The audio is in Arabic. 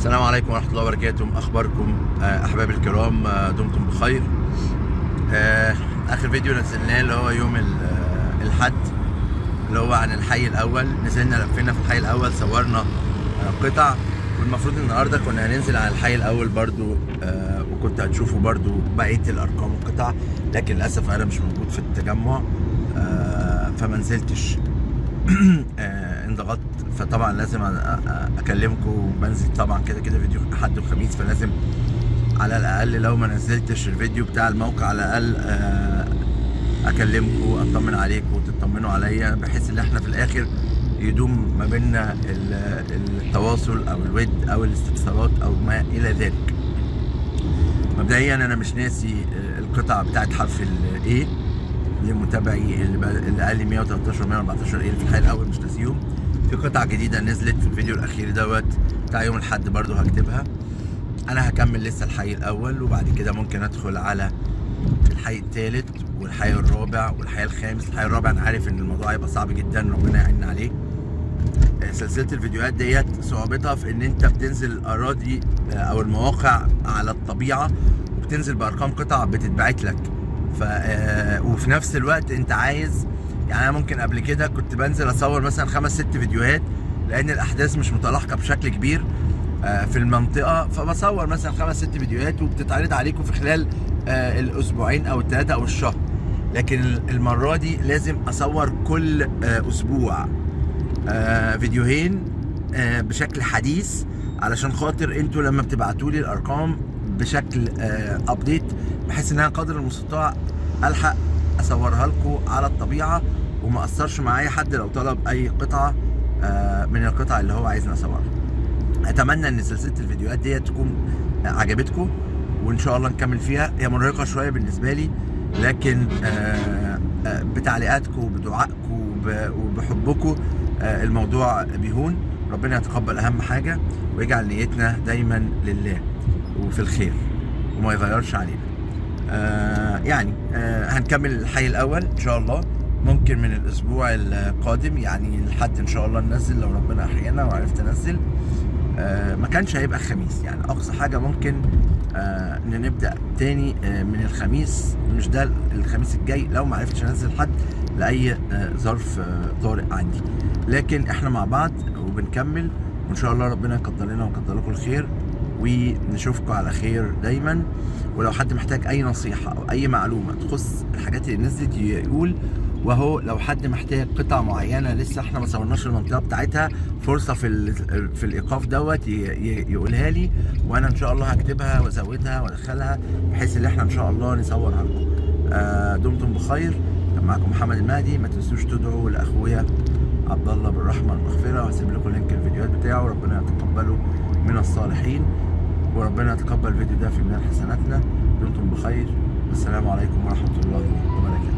السلام عليكم ورحمة الله وبركاته. أخباركم أحبابي الكرام؟ دمتم بخير. آخر فيديو نزلناه اللي هو يوم الحد اللي هو عن الحي الأول. نزلنا لفينا في الحي الأول، صورنا قطع، والمفروض النهارده كنا هننزل على الحي الأول برضو، وكنت هتشوفوا برضو بقية الأرقام والقطع، لكن للأسف أنا مش موجود في التجمع فما نزلتش. انضغطت، فطبعا لازم اكلمكم. بنزل طبعا كده فيديو احد وخميس، فلازم على الاقل لو ما نزلتش الفيديو بتاع الموقع على الاقل اكلمكم، اطمن عليكم وتطمنوا عليا، بحيث ان احنا في الاخر يدوم ما بيننا التواصل او الود او الاستفسارات او ما الى ذلك. مبدئيا انا مش ناسي القطع بتاعت حرف الايه لمتابعي اللي قال لي 113 114 ايه في الحي الاول، مش ناسيهم. في قطع جديده نزلت في الفيديو الاخير دوت بتاع يوم الاحد، برضو هكتبها. انا هكمل لسه الحي الاول، وبعد كده ممكن ادخل على الحي الثالث والحي الرابع والحي الخامس. الحي الرابع انا عارف ان الموضوع هيبقى صعب جدا، ربنا يعيننا عليه. سلسله الفيديوهات ديت صعوبتها في ان انت بتنزل الاراضي او المواقع على الطبيعه، وبتنزل بارقام قطع بتتبعت لك، وفي نفس الوقت انت عايز، يعني انا ممكن قبل كده كنت بنزل اصور مثلا 5-6 فيديوهات، لان الاحداث مش متلاحقه بشكل كبير في المنطقه، فبصور مثلا 5-6 فيديوهات وبتتعرض عليكم في خلال الاسبوعين او الثلاثه او الشهر. لكن المره دي لازم اصور كل اسبوع فيديوهين بشكل حديث، علشان خاطر انتوا لما بتبعتوا لي الارقام بشكل ابديت، بحيث ان انا قدر المستطاع الحق اصورها لكم على الطبيعه، وما اثرش معايا حد لو طلب اي قطعه من القطع اللي هو عايزني اصورها. اتمنى ان سلسله الفيديوهات دي تكون عجبتكم، وان شاء الله نكمل فيها. هي مرهقه شويه بالنسبه لي، لكن بتعليقاتكم وبدعائكم وبحبكم الموضوع بيهون. ربنا يتقبل اهم حاجه، ويجعل نيتنا دايما لله وفي الخير، وما يغيرش علينا. هنكمل الحي الاول ان شاء الله، ممكن من الاسبوع القادم، يعني الحد ان شاء الله ننزل لو ربنا احيانا وعرفت انزل. ما كانش هيبقى خميس، يعني اقصى حاجه ممكن نبدا تاني من الخميس، مش ده الخميس الجاي لو ما عرفتش انزل حد لاي ظرف طارئ عندي. لكن احنا مع بعض وبنكمل، وان شاء الله ربنا يقدر لنا ويقدر لكم الخير، ونشوفكم على خير دايما. ولو حد محتاج اي نصيحه او اي معلومه تخص الحاجات اللي نزلت يقول، وهو لو حد محتاج قطع معينه لسه احنا ما صورناش المنطقه بتاعتها، فرصه في الايقاف دوت يقولها لي، وانا ان شاء الله هكتبها وازودها وادخلها، بحيث ان احنا ان شاء الله نصورها لكم. دمتم بخير. كان معكم محمد المهدي. ما تنسوش تدعوا لاخويا عبد الله بالرحمه والمغفره، وهسيب لكم لينك الفيديوهات بتاعه. ربنا يتقبله من الصالحين، وربنا يتقبل الفيديو ده في ميزان حسناتنا. دمتم بخير، والسلام عليكم ورحمه الله وبركاته.